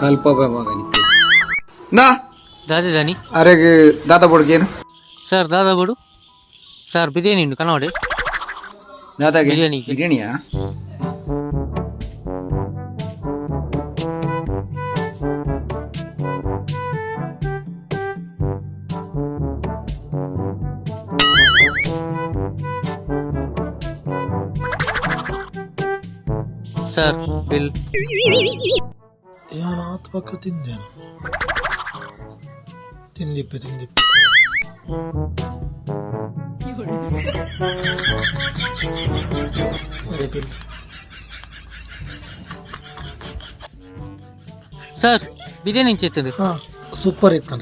कल्प ना दादा दानी अरे दादा बोड़ के सर दादा बोड़ू सर बिरयानी कनवाड़े दादा के बिरयानी बिरयानिया सर बिल ಏನು ಆತ್ಮಕ ತಿಂದೇನು ತಿಂದಿಪ್ಪೆ ಅದೇ ಬಿಲ್ सर बिरयानी चेतन ಹಾ ಸೂಪರ್ ಇತ್ತು